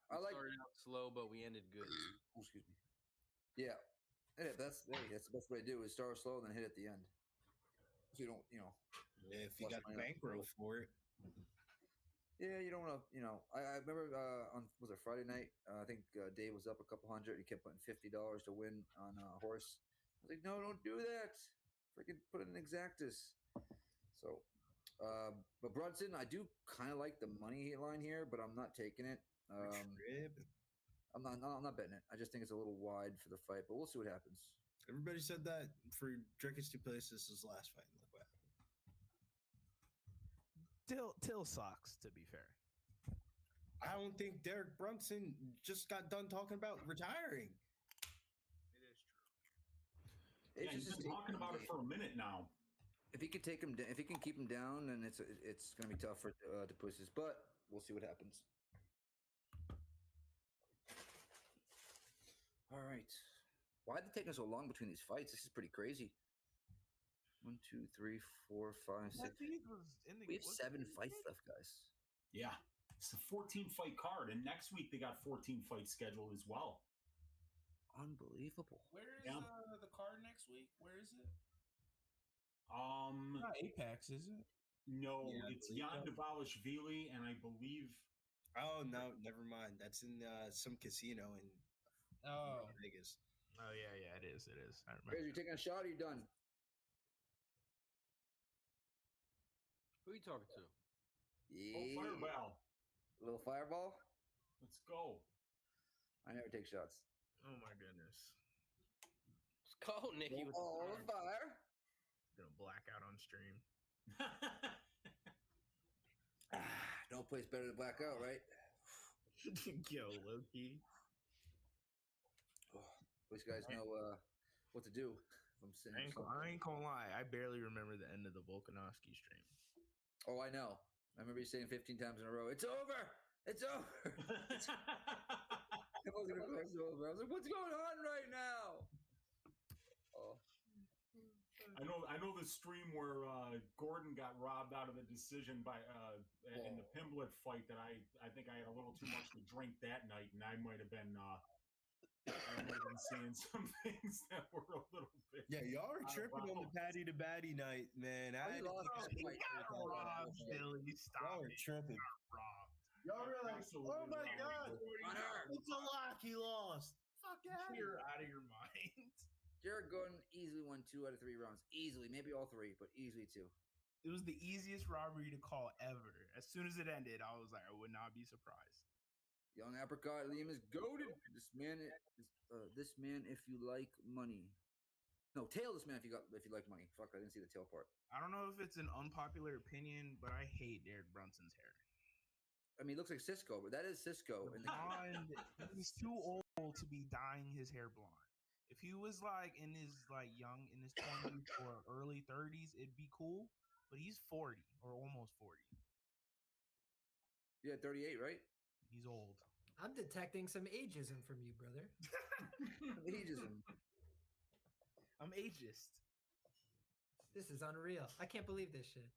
I like
started out slow, but we ended good.
Oh, excuse me. Yeah. That's the best way to do is start slow and then hit at the end. So you don't,
Yeah, if you got the bankroll for it.
Yeah, you don't want to. I remember on was it Friday night? I think Dave was up a couple hundred. He kept putting $50 to win on a horse. I was like, no, don't do that. Freaking put it in Exactus. So, but Brunson, I do kind of like the money line here, but I'm not taking it. I'm not betting it. I just think it's a little wide for the fight, but we'll see what happens.
Everybody said that for Drickus Duplessis' last fight. Look what happened.
Till sucks, to be fair.
I don't think Derek Brunson just got done talking about retiring.
Yeah, he's been talking about it for a minute now.
If he can take him, if he can keep him down, then it's going to be tough for Duplessis, but we'll see what happens. All right. Why are they taking so long between these fights? This is pretty crazy. 1, 2, 3, 4, 5, 6. We have 7 fights left, guys.
Yeah, it's a 14-fight card, and next week they got 14 fights scheduled as well.
Unbelievable.
Where is the card next week? Where is it?
Not Apex, is it?
No, it's Jan Davalishvili, and I believe.
Oh no, never mind. That's in some casino in Vegas.
Oh yeah, it is. I remember.
Crazy, you taking a shot? Or you done?
Who are you talking to?
Yeah.
Oh, fireball.
Little fireball?
Let's go.
I never take shots.
Oh my goodness.
Let's go, Nicky.
All on fire.
Gonna black out on stream.
No place better to black out, right?
Yo, Loki.
At least you guys know what to do. If I'm sitting
I ain't gonna lie. I barely remember the end of the Volkanovski stream.
Oh, I know. I remember you saying 15 times in a row, "It's over! It's over!" It wasn't over. I was like, "What's going on right now?" Oh.
I know the stream where Gordon got robbed out of the decision by in the Pimblett fight. That I think I had a little too much to drink that night, and I might have been saying some things that were a little bit.
Yeah, y'all are tripping on the Patty to Batty night, man.
Billy, stop it.
Tripping. Y'all were like, "Oh my god, it's a lock. He lost." Fuck out!
You're out of your mind.
Jared Gordon easily won 2 out of 3 rounds. Easily, maybe all 3, but easily 2.
It was the easiest robbery to call ever. As soon as it ended, I was like, I would not be surprised.
Young Apricot Liam is goaded. This man, if you like money. No, tail this man if you like money. Fuck, I didn't see the tail part.
I don't know if it's an unpopular opinion, but I hate Derek Brunson's hair.
I mean, it looks like Cisco, but that is Cisco.
Blonde. He's too old to be dyeing his hair blonde. If he was like in his 20s or early 30s, it'd be cool. But he's 40 or almost 40.
Yeah, 38, right?
He's old.
I'm detecting some ageism from you, brother.
Ageism.
I'm ageist.
This is unreal. I can't believe this shit.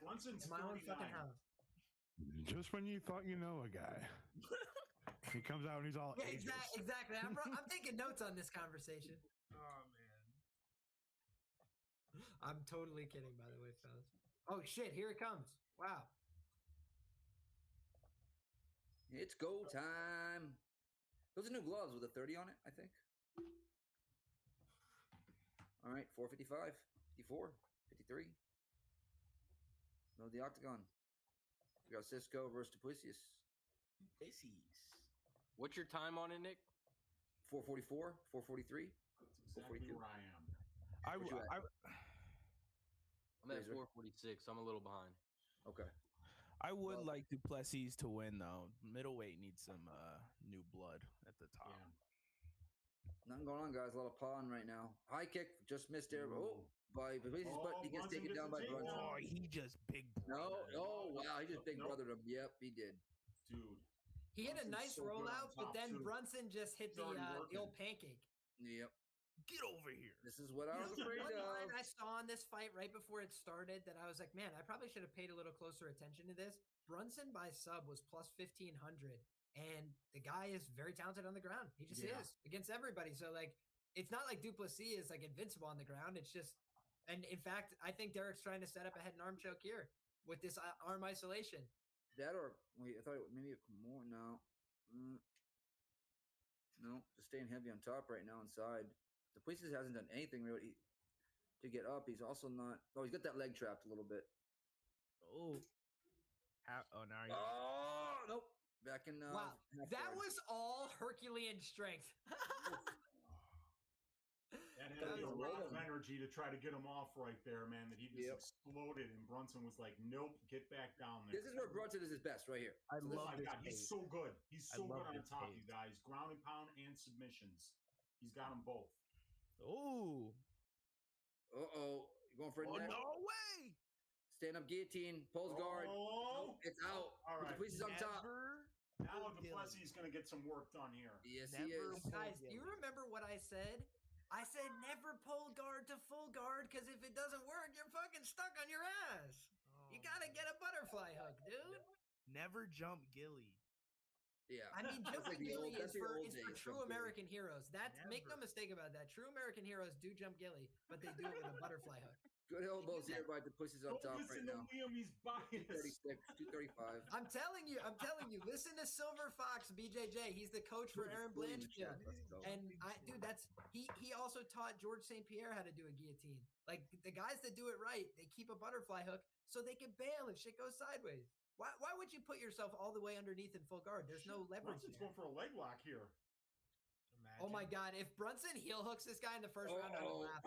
Brunson's
in my own fucking house.
Just when you thought you know a guy. He comes out and he's all
exactly. I'm taking notes on this conversation.
Oh man,
I'm totally kidding, by the way, fellas. Oh shit, here it comes. Wow.
It's go time. Those are new gloves with a 30 on it, I think. All right, 455, 54, 53. No, the octagon. We got Cisco versus Duplessis.
What's your time on it, Nick?
444, 443.
That's exactly where I am.
I'm at 446. I'm a little behind.
Okay.
I would like Duplessis to win though. Middleweight needs some new blood at the top.
Yeah. Nothing going on, guys. A lot of pawing right now. High kick just missed there. By Duplessis, but he gets taken down by Brunson.
Oh, he just big.
No. Oh wow, he just big brothered him. Yep, he did.
Dude.
He had a nice rollout, but then Brunson just hit the old pancake.
Yep.
Get over here.
This is what I was afraid
One
of.
line I saw on this fight right before it started that I was like, man, I probably should have paid a little closer attention to this. Brunson by sub was plus 1,500, and the guy is very talented on the ground. He just is against everybody. So like, it's not like Duplessis is like invincible on the ground. It's just, and in fact, I think Derek's trying to set up a head and arm choke here. with this arm isolation.
That or wait, I thought maybe more now. No, just staying heavy on top right now inside. Duplessis hasn't done anything really to get up. He's also not. Oh, he's got that leg trapped a little bit.
Oh. Now he's.
Oh nope. Back in.
Wow, that was all Herculean strength.
That had to be a lot of energy to try to get him off right there, man. That he just exploded, and Brunson was like, "Nope, get back down there."
This is where Brunson is his best, right here.
I love this.
He's so good. He's so good on top,
pace.
you guys. Ground and pound and submissions. He's got them both.
Oh.
You going for it?
No way!
Stand up guillotine, pulls guard.
Oh,
it's out.
All right.
Duplessis on top.
Now Duplessis is going to get some work done here.
Yes, he is.
Guys, do you remember what I said? I said never pull guard to full guard because if it doesn't work, you're fucking stuck on your ass. You gotta get a butterfly hook, dude.
Never jump Gilly.
Yeah.
I mean, jumping Gilly is for true
Gilly.
American heroes. Make no mistake about that. True American heroes do jump Gilly, but they do it with a butterfly hook.
Good elbows here by Duplessis on top right now.
Liam, he's biased.
236, 235.
I'm telling you. Listen to Silver Fox BJJ. He's the coach for Aaron Blanchfield, and dude, he also taught George St. Pierre how to do a guillotine. Like the guys that do it right, they keep a butterfly hook so they can bail if shit goes sideways. Why would you put yourself all the way underneath in full guard? There's no leverage.
Brunson's going for a leg lock here.
Oh my God! If Brunson heel hooks this guy in the first round, I will laugh.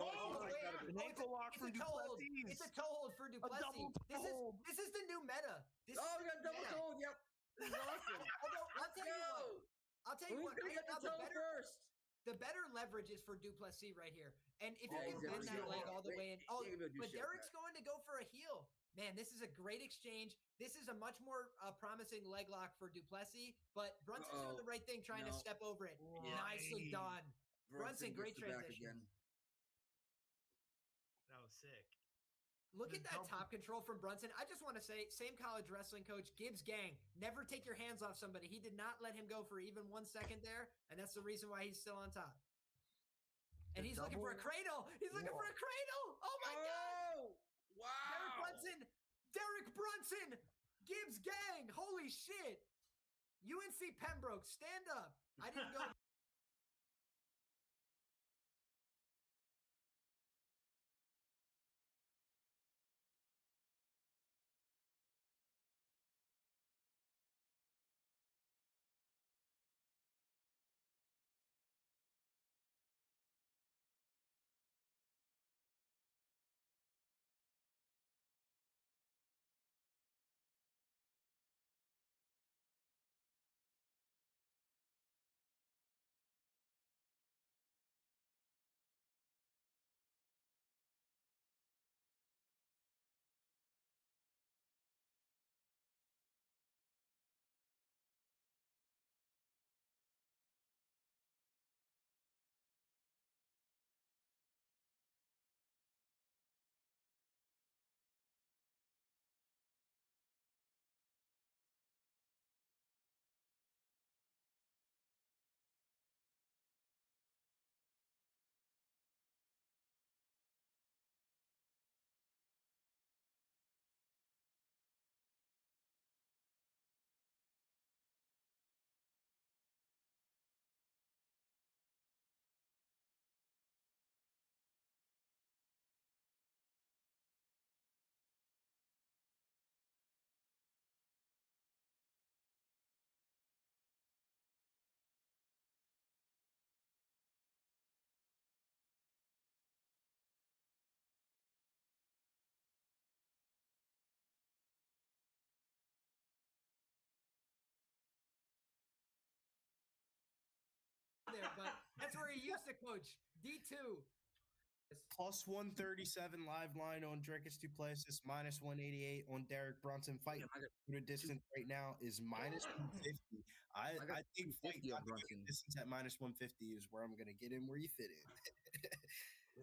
An ankle lock for Duplessis.
It's a toe hold for Duplessis. This is the new meta.
We got double toe. Yep. This is awesome.
I'll tell you what.
Who's gonna get the toe first?
The better leverage is for Duplessis right here. And if you can bend that leg all the way in. Oh, but Derek's going to go for a heel. Man, this is a great exchange. This is a much more promising leg lock for Duplessis, but Brunson's doing the right thing, trying to step over it. Nicely done. Brunson, great transition.
That was sick.
Look at that top control from Brunson. I just want to say, same college wrestling coach, Gibbs Gang. Never take your hands off somebody. He did not let him go for even 1 second there, and that's the reason why he's still on top. And he's looking for a cradle. He's looking for a cradle. Oh, my God.
Wow.
Derek Brunson. Gibbs Gang. Holy shit. UNC Pembroke, stand up. I didn't go. There, but that's where he used to coach. D2.
Plus 137 live line on Dricus Duplessis, minus 188 on Derek Brunson. Fight the distance right now is minus 150. I think fight distance at minus 150 is where I'm going to get in where you fit in.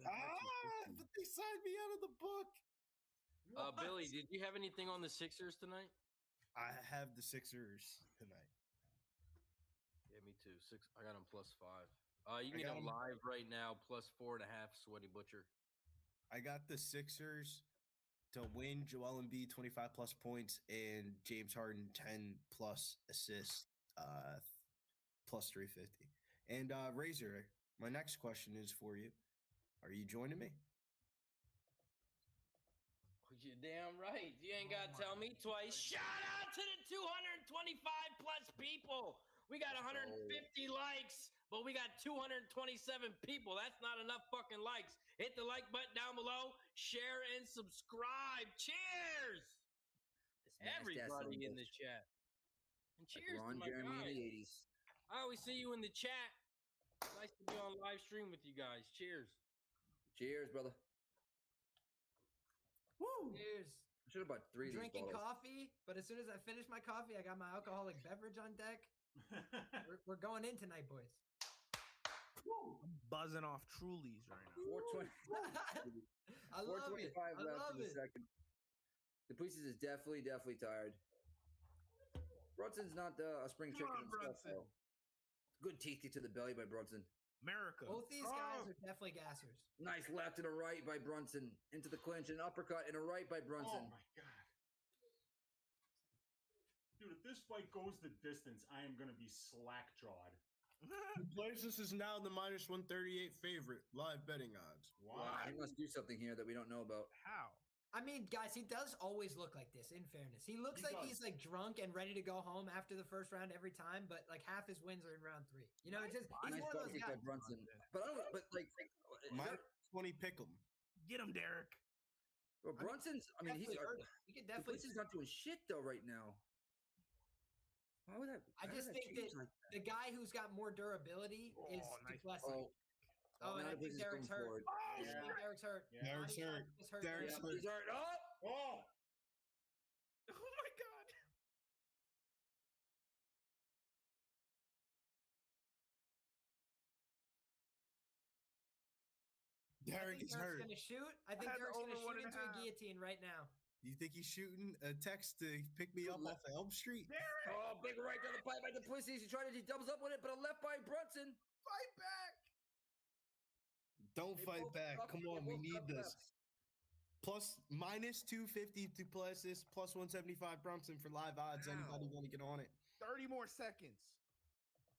But they signed me out of the book.
Billy, did you have anything on the Sixers tonight?
I have the Sixers tonight.
Yeah, me too. I got them +5. You can get them live right now, +4.5. Sweaty Butcher.
I got the Sixers to win Joel Embiid 25 plus points and James Harden 10 plus assists, plus 350. And Razor, my next question is for you. Are you joining me?
You're damn right. You ain't got to tell me twice. Shout out to the 225 plus people. We got 150 likes, but we got 227 people. That's not enough fucking likes. Hit the like button down below, share and subscribe. Cheers! Everybody in the chat. And cheers to my
Jeremy in
guys.
the 80s.
I always see you in the chat. Nice to be on live stream with you guys. Cheers.
Cheers, brother.
Woo! Cheers.
I should have bought 3 of these
Drinking
bottles.
coffee, but as soon as I finish my coffee, I got my alcoholic beverage on deck. we're going in tonight, boys.
I'm buzzing off Trulies right now.
420.
I love it.
425
I
left
love
in the
it.
second. The Pussies is definitely tired. Brunson's not a spring chicken
on,
himself,
Brunson.
though. Good teeth to the belly by Brunson.
America.
Both these guys are definitely gassers.
Nice left and a right by Brunson. Into the clinch, an uppercut and a right by Brunson.
Oh my god. Dude, if this fight goes the distance, I am going to be slack-jawed.
Duplessis is now the minus 138 favorite. Live betting odds.
Wow. He must do something here that we don't know about.
How?
I mean, guys, he does always look like this, in fairness. He looks like he's like drunk and ready to go home after the first round every time, but like half his wins are in round 3. You know, it's just he's
Nice
one of
body
those
kick
guys.
by Brunson. But I don't. But like,
Minus 20 pick 'em.
Get him, Derek.
Well, Brunson's. I mean, he's.
We could definitely.
Brunson's not doing shit though right now. Why would that?
I just think that the guy who's got more durability is Duplessis. Oh, and I think Derek's hurt.
Oh,
I think Derek's hurt.
Yeah. Derek's hurt. Derek's hurt.
He's hurt.
Oh!
Oh my god.
Derek is hurt.
Gonna shoot. I think
had
Derek's gonna
over
shoot into a
1.5.
guillotine right now.
You think he's shooting a text to pick me up off of Elm Street?
Derek.
Oh, big right down the pipe by the Pussies. He doubles up with it, but a left by Brunson.
Fight back.
Don't
They
fight
both
back.
tough-
Come
they
on, we
both
need
tough
this.
lefts.
Plus minus 250 Duplessis, plus 175 Brunson for live odds.
Wow.
Anybody want to get on it?
30 more seconds.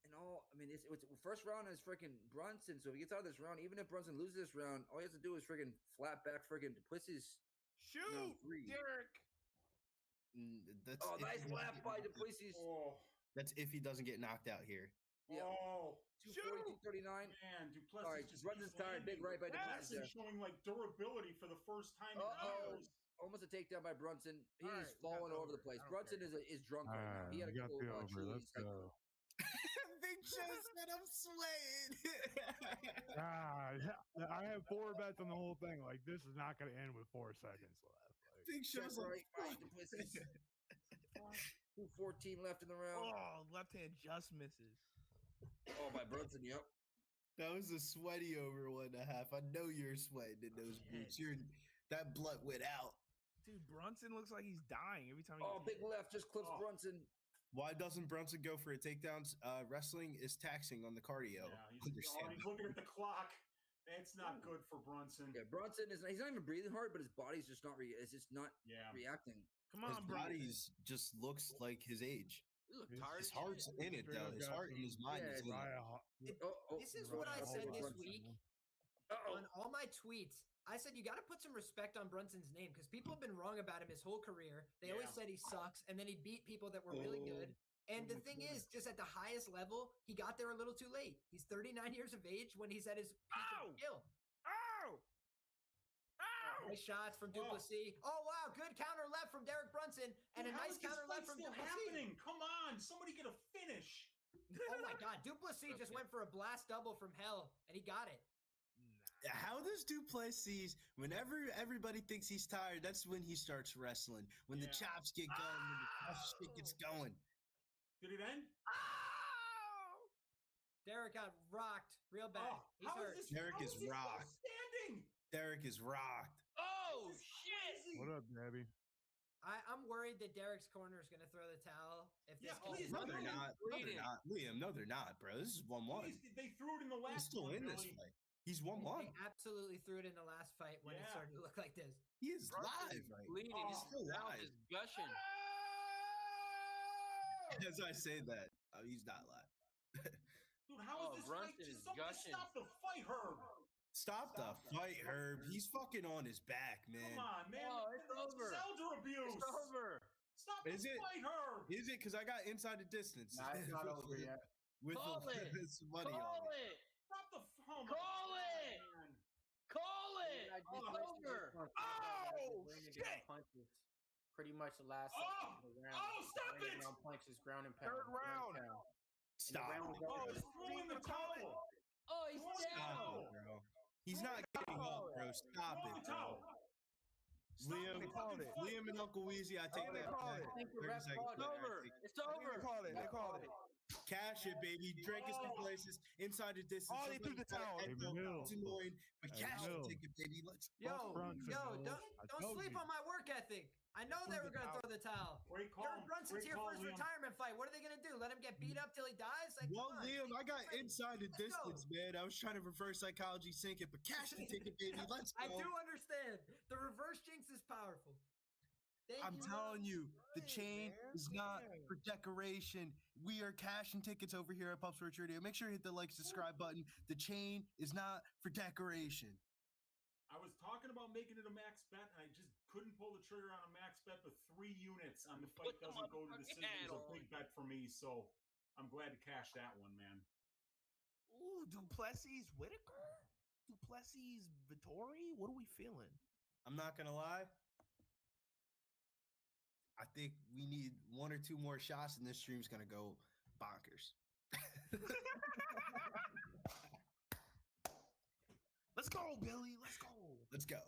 And all, I mean, it's first round is freaking Brunson. So if he gets out of this round, even if Brunson loses this round, all he has to do is freaking flat back freaking Duplessis.
Shoot,
round 3.
Derek.
That's
Oh,
if
nice
he doesn't
left
get
by
knocked out.
Duplessis.
Oh.
That's if he doesn't get knocked out here.
Yeah.
Oh.
240, 239.
Man, Duplessis
All right,
just
Brunson's
keeps
tired. Big
landing.
right by
Duplessis
Duplessis.
is showing like durability for the first time in
Uh-oh.
years.
Almost a takedown by Brunson. He's
All right, we got
falling
the
all over the
over.
place.
I don't
Brunson
care.
is drunk right now. He had a
we got
couple
the
of
over. Let's go.
Big Joe said I'm sweating.
I have 4 bets on the whole thing. Like, this is not going to end with 4 seconds left. Like,
Big Show's
Check
like,
right by Duplessis. 2:14 left in the round.
Oh, left hand just misses.
Oh, by Brunson. Yep.
that was a sweaty over 1.5. I know you're sweating in those boots. That blood went out.
Dude, Brunson looks like he's dying every time he
Oh,
gets
big left just clips
Oh.
Brunson.
Why doesn't Brunson go for a takedowns? Wrestling is taxing on the cardio.
Yeah, he's looking at the clock. It's not good for Brunson.
Yeah, Brunson is—he's not even breathing hard, but his body's just not. It's just not
Yeah.
reacting.
Come
His
on, bro.
body's just looks like his age.
You look
His
tired.
His
as
heart's
shit.
in it though. His heart and his mind is in it.
This is what I said this week
Uh-oh.
on all my tweets. I said you got to put some respect on Brunson's name because people have been wrong about him his whole career. They always said he sucks, and then he beat people that were really good. And the thing is, just at the highest level, he got there a little too late. He's 39 years of age when he's at his peak of skill.
Ow! Ow!
Nice shots from Duplessis. Oh wow, good counter left from Derek Brunson, and
Dude,
a
how
nice
is this
counter
fight
left from
still
Duplessis.
happening? Come on, somebody get a finish.
Oh my God, Duplessis just went for a blast double from hell, and he got it.
How does Duplessis, whenever everybody thinks he's tired, that's when he starts wrestling. When the chops get going, when the tough shit gets going.
Did it end?
Derek got rocked real bad. He's
how
hurt.
is this?
Derek
how
is
this still
rocked.
standing.
Derek is rocked.
Oh shit!
what up, Debbie?
I'm worried that Derek's corner is going to throw the towel. If this
please,
No,
no,
they're
no,
not. No, they're not. Liam, no, they're not, bro. This is 1-1.
They threw it in the
He's
last
still
one,
in this
Billy.
fight. He's 1-1.
They absolutely threw it in the last fight when it started to look like this.
He is
Brunson
live
is
right
bleeding.
now.
His
Still
mouth
live.
is gushing.
As I say that, he's not live.
Dude, how is this fight?
Brunson is
Somebody
gushing.
stop the fight, Herb.
Stop the fight, Herb. He's fucking on his back, man.
Come on, man.
Oh, it's over.
Elder abuse.
It's over.
Stop the
Is it?
fight, Herb.
Is it? Because I got inside the distance.
Nah, it's not over yet.
With
Call it.
some money
Call
on it.
it.
Stop the phone.
Call it.
Man.
Call it. It's over.
Oh,
shit. Punches. Pretty much the last
Oh!
of the round.
Oh, stop it!
Punches, ground and pound.
Third round.
Stop.
Oh, he's throwing the towel.
Oh, he's
Stop
down.
it, bro. He's not getting up, bro. Stop
Throw
it,
the towel.
bro.
Stop
Liam,
the fucking fight.
Liam and Uncle Weezy, I take
they
that
called
back.
it.
I think the
30
ref
seconds
called it.
back.
Over. It's over.
They called it. They called it.
Cash it, baby. Drake is two places inside the distance.
Oh, they threw the towel.
Hey, Mills.
It's annoying, but
Hey,
cash the
Mills.
ticket, baby. Let's
Yo,
Brunson, Mills. I
don't
told
sleep
you.
on my work ethic. I know they were going to throw the towel.
Great call.
Jared Brunson's
Great
here
call,
for his
Liam.
retirement fight. What are they going to do? Let him get beat up till he dies? Like,
Well,
come on.
Liam, I got
Ready.
inside the
Let's go.
distance, man. I was trying to reverse psychology sync it, but cash the ticket, baby. Let's go.
I do understand. The reverse jinx is powerful. Thank
I'm
you.
telling you, the
Right,
chain
man.
is not
Yeah.
for decoration. We are cashing tickets over here at Pub Sports Radio. Make sure you hit the like, subscribe button. The chain is not for decoration.
I was talking about making it a max bet, and I just couldn't pull the trigger on a max bet, but 3 units on the fight
Put the
doesn't go to
motherfucking
decision is a
hat
big
on.
bet for me, so I'm glad to cash that one, man.
Ooh, Duplessis Whitaker? Duplessis Vittori? What are we feeling?
I'm not gonna lie. I think we need 1 or 2 more shots, and this stream's gonna go bonkers.
Let's go, Billy. Let's go.
Let's go.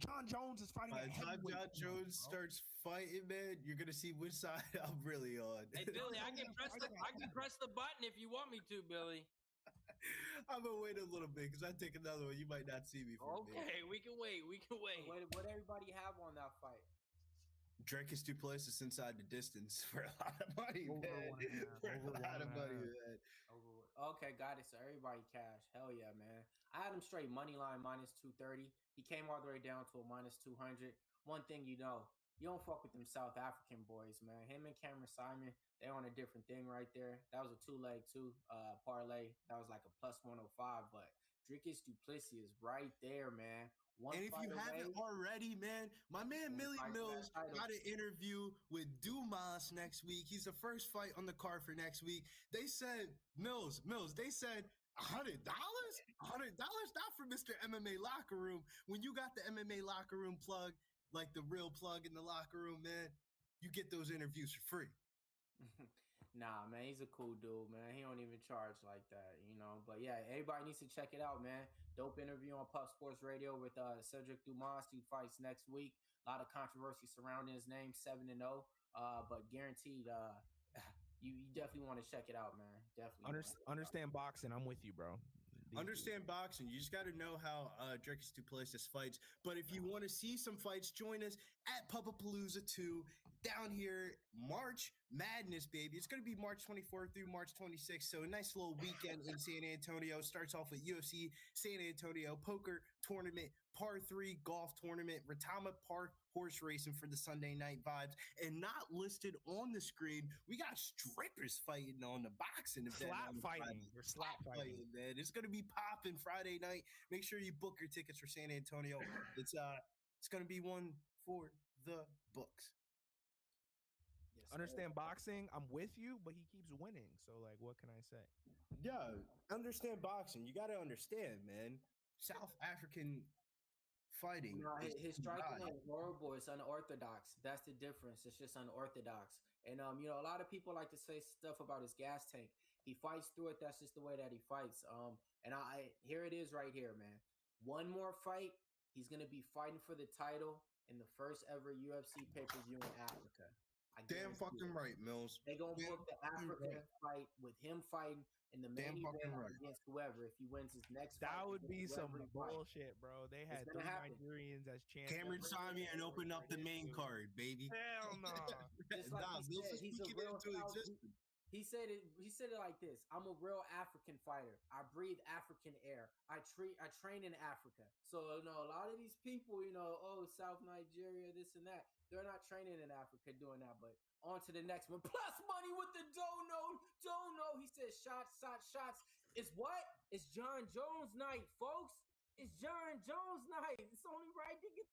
John Jones is fighting.
By
a
the time
heavyweight
John
tomorrow,
Jones
bro.
starts fighting, man, you're gonna see which side I'm really on.
Hey Billy, I can press the button if you want me to, Billy.
I'm gonna wait a little bit because I take another one. You might not see me for a minute.
Okay, we can wait. We can wait.
What everybody have on that fight?
Drake is two places inside the distance for a lot of money,
Over
man.
1.5,
For a
over
lot of
1.5.
money, man.
Okay, got it. So everybody cash. Hell yeah, man. I had him straight money line minus 230. He came all the way down to a minus 200. One thing you know, you don't fuck with them South African boys, man. Him and Cameron Simon, they on a different thing right there. That was a 2-leg parlay. That was like a plus 105. But Drickus Duplessis is right there, man. One
And if
fight
you haven't
away.
already, man, my man Millie
fight for
Mills
that title.
got an interview with Dumas next week. He's the first fight on the card for next week. They said, Mills, they said $100? $100 not for Mr. MMA Locker Room. When you got the MMA Locker Room plug, like the real plug in the locker room, man, you get those interviews for free.
Nah, man, he's a cool dude, man. He don't even charge like that, you know. But yeah, everybody needs to check it out, man. Dope interview on Puff Sports Radio with Cedric Dumas. He fights next week. A lot of controversy surrounding his name, 7-0. But guaranteed, you definitely want to check it out, man. Definitely.
Understand boxing. I'm with you, bro.
Understand boxing. You just got to know how Drickus Duplessis fights. But if you want to see some fights, join us at Puppapalooza 2 down here. March Madness, baby. It's going to be March 24th through March 26th. So a nice little weekend in San Antonio. Starts off with UFC San Antonio Poker Tournament, Par 3 Golf Tournament, Retama Park Horse Racing for the Sunday night vibes. And not listed on the screen, we got strippers fighting on the boxing event.
Slap
on
fighting.
Friday.
They're slap fighting.
Man. It's going to be popping Friday night. Make sure you book your tickets for San Antonio. It's going to be one for the books.
Understand boxing. I'm with you, but he keeps winning. So, like, what can I say?
Yeah, understand boxing. You got to understand, man. South African fighting.
No,
is
his
too
striking
high.
is horrible. It's unorthodox. That's the difference. It's just unorthodox. And you know, a lot of people like to say stuff about his gas tank. He fights through it. That's just the way that he fights. And I here it is right here, man. One more fight. He's gonna be fighting for the title in the first ever UFC pay-per-view in Africa.
Damn fucking right, Mills.
They gonna
Damn
book the
fucking
African
right.
fight with him fighting in the
Damn
main
fucking
event
right.
against whoever. If he wins his next
That
fight,
would be
against
some
whoever he fights.
bullshit, bro. They had
gonna
3
happen.
Nigerians as champions.
Cameron Simon and open up the main card, baby.
Hell no.
Just like
Nah,
he
Mills
said,
is
he's a
speaking
real
into
South.
existence.
He said it like this. I'm a real African fighter. I breathe African air. I train in Africa. So a lot of these people, South Nigeria, this and that, they're not training in Africa doing that. But on to the next one. Plus money with the dono. He said shots. It's what? It's John Jones night, folks. It's John Jones night. It's only right to get